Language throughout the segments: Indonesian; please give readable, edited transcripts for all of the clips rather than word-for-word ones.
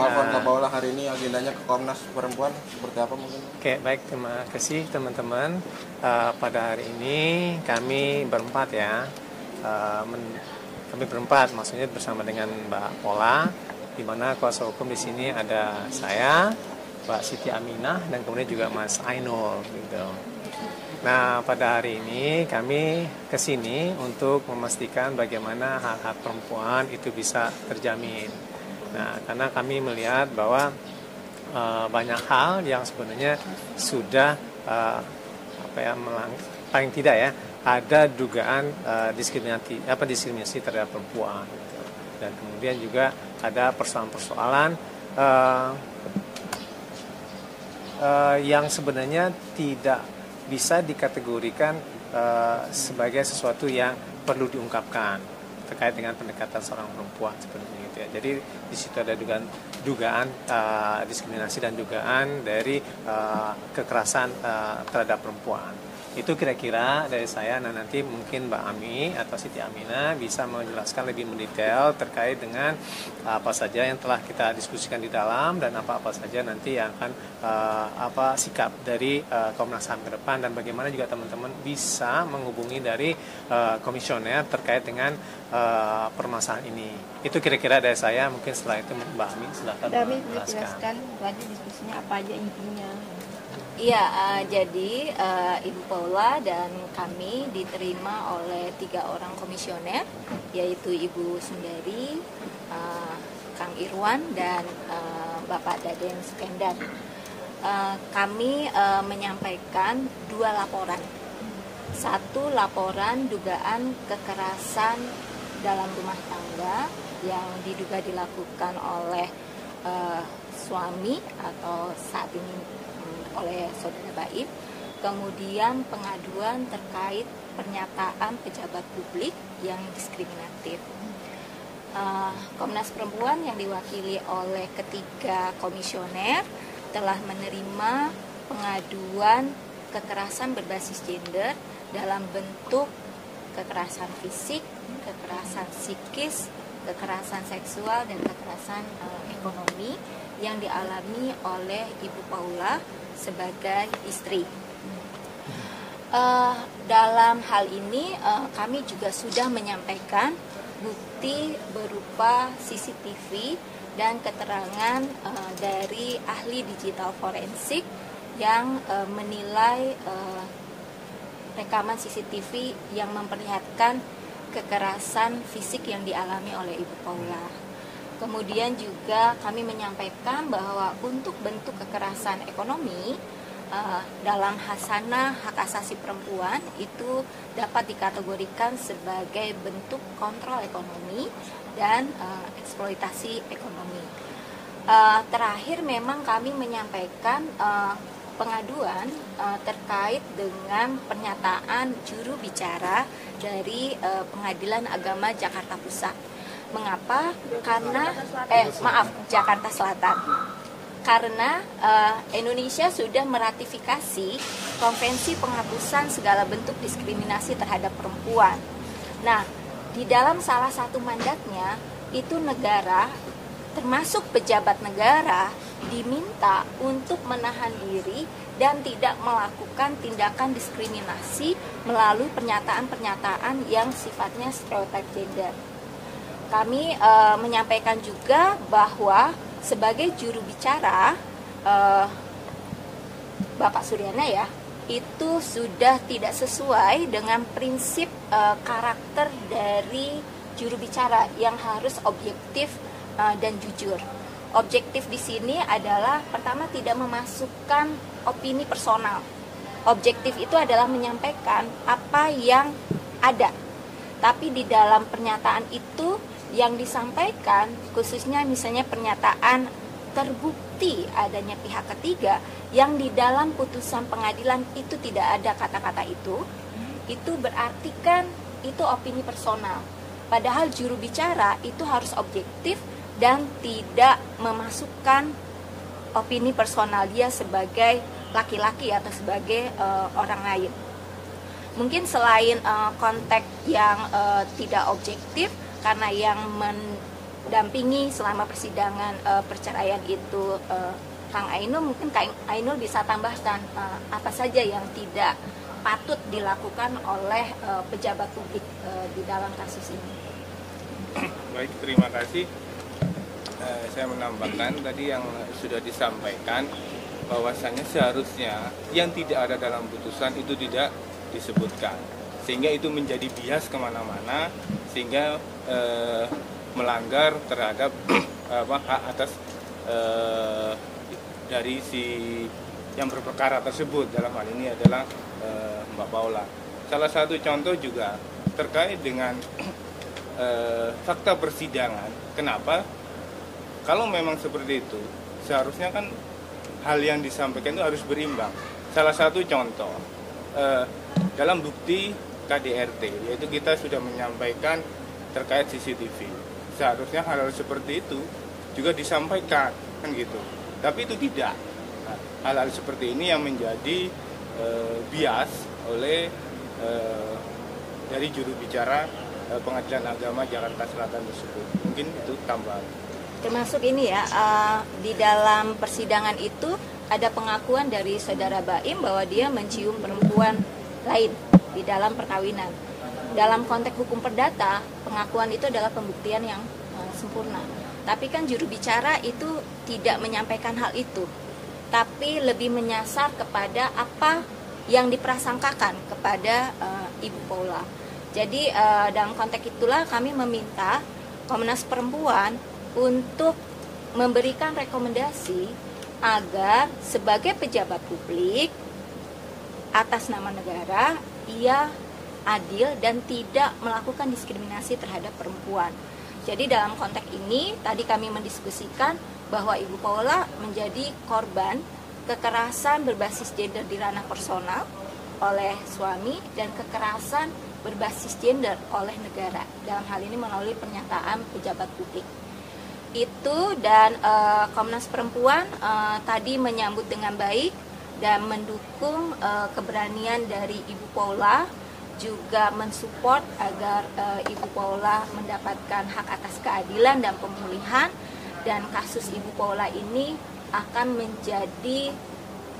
Alfon Kapaula hari ini agendanya ke Komnas Perempuan seperti apa mungkin? Oke, baik, terima kasih teman-teman. Pada hari ini kami berempat ya, kami berempat, maksudnya bersama dengan Mbak Pola, di mana kuasa hukum di sini ada saya, Mbak Siti Aminah, dan kemudian juga Mas Ainul gitu. Nah, pada hari ini kami ke sini untuk memastikan bagaimana hak-hak perempuan itu bisa terjamin. Nah, karena kami melihat bahwa banyak hal yang sebenarnya sudah paling tidak ya ada dugaan diskriminasi terhadap perempuan gitu. Dan kemudian juga ada persoalan-persoalan yang sebenarnya tidak bisa dikategorikan sebagai sesuatu yang perlu diungkapkan terkait dengan pendekatan seorang perempuan seperti itu ya. Jadi di situ ada dugaan diskriminasi dan dugaan dari kekerasan terhadap perempuan. Itu kira-kira dari saya. Nah, nanti mungkin Mbak Ami atau Siti Aminah bisa menjelaskan lebih mendetail terkait dengan apa saja yang telah kita diskusikan di dalam dan apa-apa saja nanti yang akan sikap dari Komnas HAM ke depan, dan bagaimana juga teman-teman bisa menghubungi dari komisioner terkait dengan permasalahan ini. Itu kira-kira dari saya. Mungkin setelah itu Mbak Ami silakan menjelaskan tadi diskusinya apa aja intinya. Iya, jadi Ibu Paula dan kami diterima oleh 3 orang komisioner, yaitu Ibu Sundari, Kang Irwan, dan Bapak Daden Sukendar. Kami menyampaikan 2 laporan. 1 laporan dugaan kekerasan dalam rumah tangga yang diduga dilakukan oleh suami atau saat ini oleh saudara Baib. Kemudian pengaduan terkait pernyataan pejabat publik yang diskriminatif. Komnas Perempuan yang diwakili oleh ketiga komisioner telah menerima pengaduan kekerasan berbasis gender dalam bentuk kekerasan fisik, kekerasan psikis, kekerasan seksual, dan kekerasan ekonomi yang dialami oleh Ibu Paula sebagai istri. Dalam hal ini kami juga sudah menyampaikan bukti berupa CCTV dan keterangan dari ahli digital forensik yang menilai rekaman CCTV yang memperlihatkan kekerasan fisik yang dialami oleh Ibu Paula. Kemudian juga kami menyampaikan bahwa untuk bentuk kekerasan ekonomi dalam hasanah hak asasi perempuan itu dapat dikategorikan sebagai bentuk kontrol ekonomi dan eksploitasi ekonomi. Terakhir memang kami menyampaikan pengaduan terkait dengan pernyataan juru bicara dari Pengadilan Agama Jakarta Pusat. Mengapa? Karena Jakarta Selatan. Karena Indonesia sudah meratifikasi Konvensi Penghapusan Segala Bentuk Diskriminasi Terhadap Perempuan. Nah, di dalam salah satu mandatnya itu negara, termasuk pejabat negara, diminta untuk menahan diri dan tidak melakukan tindakan diskriminasi melalui pernyataan-pernyataan yang sifatnya stereotip gender. Kami menyampaikan juga bahwa sebagai juru bicara Bapak Suryana ya, itu sudah tidak sesuai dengan prinsip karakter dari juru bicara yang harus objektif dan jujur. Objektif di sini adalah pertama tidak memasukkan opini personal. Objektif itu adalah menyampaikan apa yang ada. Tapi di dalam pernyataan itu yang disampaikan, khususnya misalnya pernyataan terbukti adanya pihak ketiga yang di dalam putusan pengadilan itu tidak ada kata-kata itu berarti kan itu opini personal. Padahal juru bicara itu harus objektif dan tidak memasukkan opini personal dia sebagai laki-laki atau sebagai orang lain. Mungkin selain konteks yang tidak objektif, karena yang dampingi selama persidangan perceraian itu. Kang Ainul, mungkin Kang Ainul bisa tambahkan apa saja yang tidak patut dilakukan oleh pejabat publik di dalam kasus ini. Baik, terima kasih. Saya menambahkan tadi yang sudah disampaikan bahwasannya seharusnya yang tidak ada dalam putusan itu tidak disebutkan, sehingga itu menjadi bias kemana-mana, sehingga melanggar terhadap hak atas dari si yang berperkara tersebut. Dalam hal ini adalah Mbak Paula. Salah satu contoh juga terkait dengan fakta persidangan. Kenapa? Kalau memang seperti itu, seharusnya kan hal yang disampaikan itu harus berimbang. Salah satu contoh, dalam bukti KDRT, yaitu kita sudah menyampaikan terkait CCTV. Seharusnya hal-hal seperti itu juga disampaikan, kan gitu. Tapi itu tidak. Nah, hal-hal seperti ini yang menjadi bias oleh dari juru bicara Pengadilan Agama Jakarta Selatan tersebut. Mungkin itu tambahan. Termasuk ini ya, di dalam persidangan itu ada pengakuan dari saudara Baim bahwa dia mencium perempuan lain di dalam perkawinan. Dalam konteks hukum perdata, pengakuan itu adalah pembuktian yang sempurna. Tapi kan juru bicara itu tidak menyampaikan hal itu, tapi lebih menyasar kepada apa yang diprasangkakan kepada Ibu Paula. Jadi dalam konteks itulah kami meminta Komnas Perempuan untuk memberikan rekomendasi agar sebagai pejabat publik atas nama negara ia adil dan tidak melakukan diskriminasi terhadap perempuan. Jadi dalam konteks ini tadi kami mendiskusikan bahwa Ibu Paula menjadi korban kekerasan berbasis gender di ranah personal oleh suami dan kekerasan berbasis gender oleh negara. Dalam hal ini melalui pernyataan pejabat publik. Itu dan Komnas Perempuan tadi menyambut dengan baik dan mendukung keberanian dari Ibu Paula, juga mensupport agar Ibu Paula mendapatkan hak atas keadilan dan pemulihan, dan kasus Ibu Paula ini akan menjadi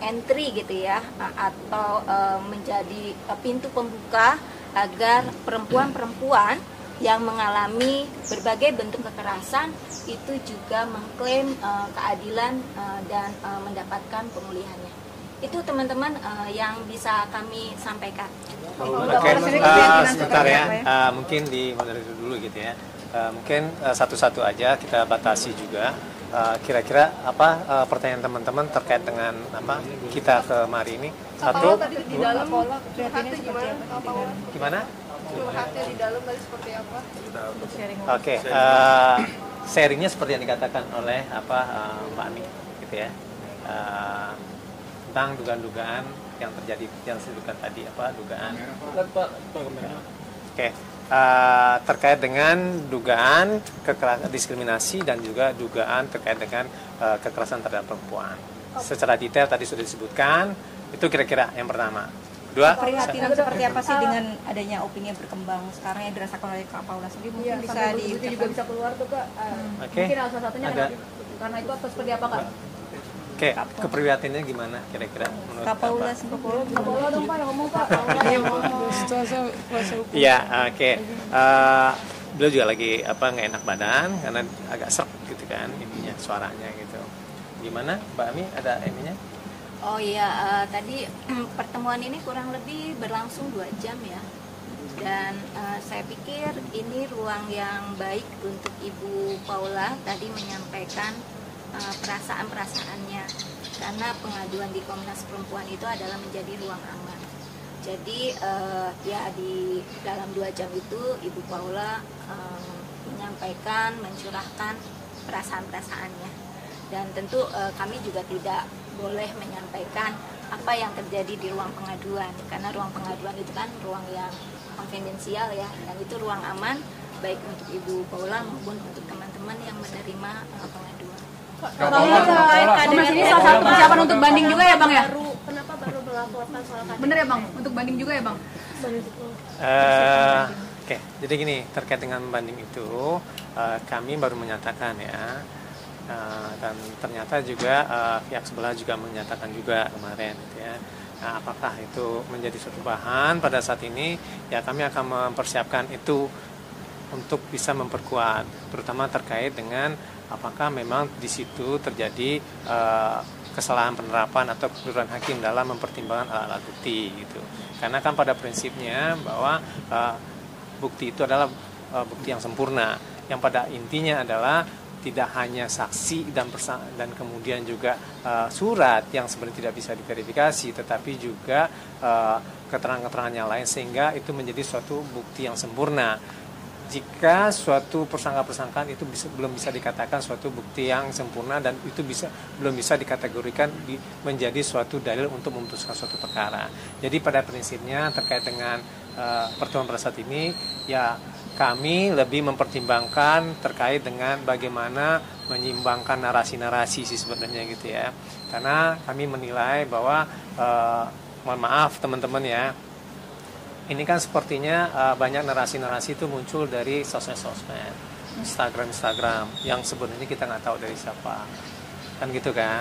entry gitu ya, atau menjadi pintu pembuka agar perempuan-perempuan yang mengalami berbagai bentuk kekerasan itu juga mengklaim keadilan dan mendapatkan pemulihannya. Itu teman-teman yang bisa kami sampaikan. Oke, sebentar ya, mungkin di moderator dulu gitu ya. Mungkin satu-satu aja kita batasi juga. Kira-kira apa pertanyaan teman-teman terkait dengan apa kita kemari ini? Satu, di dalam curhatnya gimana? Curhatnya di dalam tadi seperti apa? Oke, sharingnya seperti yang dikatakan oleh Mbak Ami, gitu ya, tentang dugaan-dugaan yang terjadi, yang disebutkan tadi dugaan. Oke, terkait dengan dugaan kekerasan, diskriminasi dan juga dugaan terkait dengan kekerasan terhadap perempuan. Secara detail tadi sudah disebutkan. Itu kira-kira yang pertama. Kedua, keprihatinan seperti apa sih dengan adanya opini yang berkembang sekarang yang dirasakan oleh Kak Paula sendiri, mungkin bisa juga bisa keluar tuh Kak. Oke. Mungkin salah satunya karena itu atau seperti apa Kak? Oke, keprihatinannya gimana kira-kira menurut Kak Paula Kak Paula dong Pak yang ngomong Pak. Iya, oke. Beliau juga lagi nggak enak badan karena agak serak gitu kan ininya, suaranya gitu. Gimana Mbak Ami, ada ininya? Oh iya, tadi pertemuan ini kurang lebih berlangsung 2 jam ya. Dan saya pikir ini ruang yang baik untuk Ibu Paula tadi menyampaikan perasaan-perasaannya. Karena pengaduan di Komnas Perempuan itu adalah menjadi ruang aman. Jadi ya di dalam 2 jam itu Ibu Paula menyampaikan, mencurahkan perasaan-perasaannya. Dan tentu kami juga tidak boleh menyampaikan apa yang terjadi di ruang pengaduan, karena ruang pengaduan itu kan ruang yang konfidensial ya, dan itu ruang aman baik untuk Ibu Paula maupun untuk teman-teman yang menerima pengaduan. Ini salah satu persiapan untuk banding juga ya Bang ya? Kenapa baru melaporkan soal KDRT? Bener ya Bang, untuk banding juga ya Bang? Oke, jadi gini, terkait dengan banding itu kami baru menyatakan ya, dan ternyata juga pihak sebelah juga menyatakan juga kemarin gitu ya. Nah, apakah itu menjadi suatu bahan pada saat ini? Ya kami akan mempersiapkan itu untuk bisa memperkuat, terutama terkait dengan apakah memang di situ terjadi kesalahan penerapan atau kekeliruan hakim dalam mempertimbangkan alat-alat bukti gitu. Karena kan pada prinsipnya bahwa bukti itu adalah bukti yang sempurna, yang pada intinya adalah tidak hanya saksi dan kemudian juga surat yang sebenarnya tidak bisa diverifikasi, tetapi juga keterangan-keterangan yang lain, sehingga itu menjadi suatu bukti yang sempurna. Jika suatu persangka-persangkaan itu belum bisa dikatakan suatu bukti yang sempurna dan itu belum bisa dikategorikan menjadi suatu dalil untuk memutuskan suatu perkara. Jadi pada prinsipnya terkait dengan pertemuan pada saat ini, ya kami lebih mempertimbangkan terkait dengan bagaimana menyimbangkan narasi-narasi sih sebenarnya gitu ya. Karena kami menilai bahwa mohon maaf teman-teman ya, ini kan sepertinya banyak narasi-narasi itu muncul dari sosmed, Instagram yang sebenarnya kita nggak tahu dari siapa, kan gitu kan.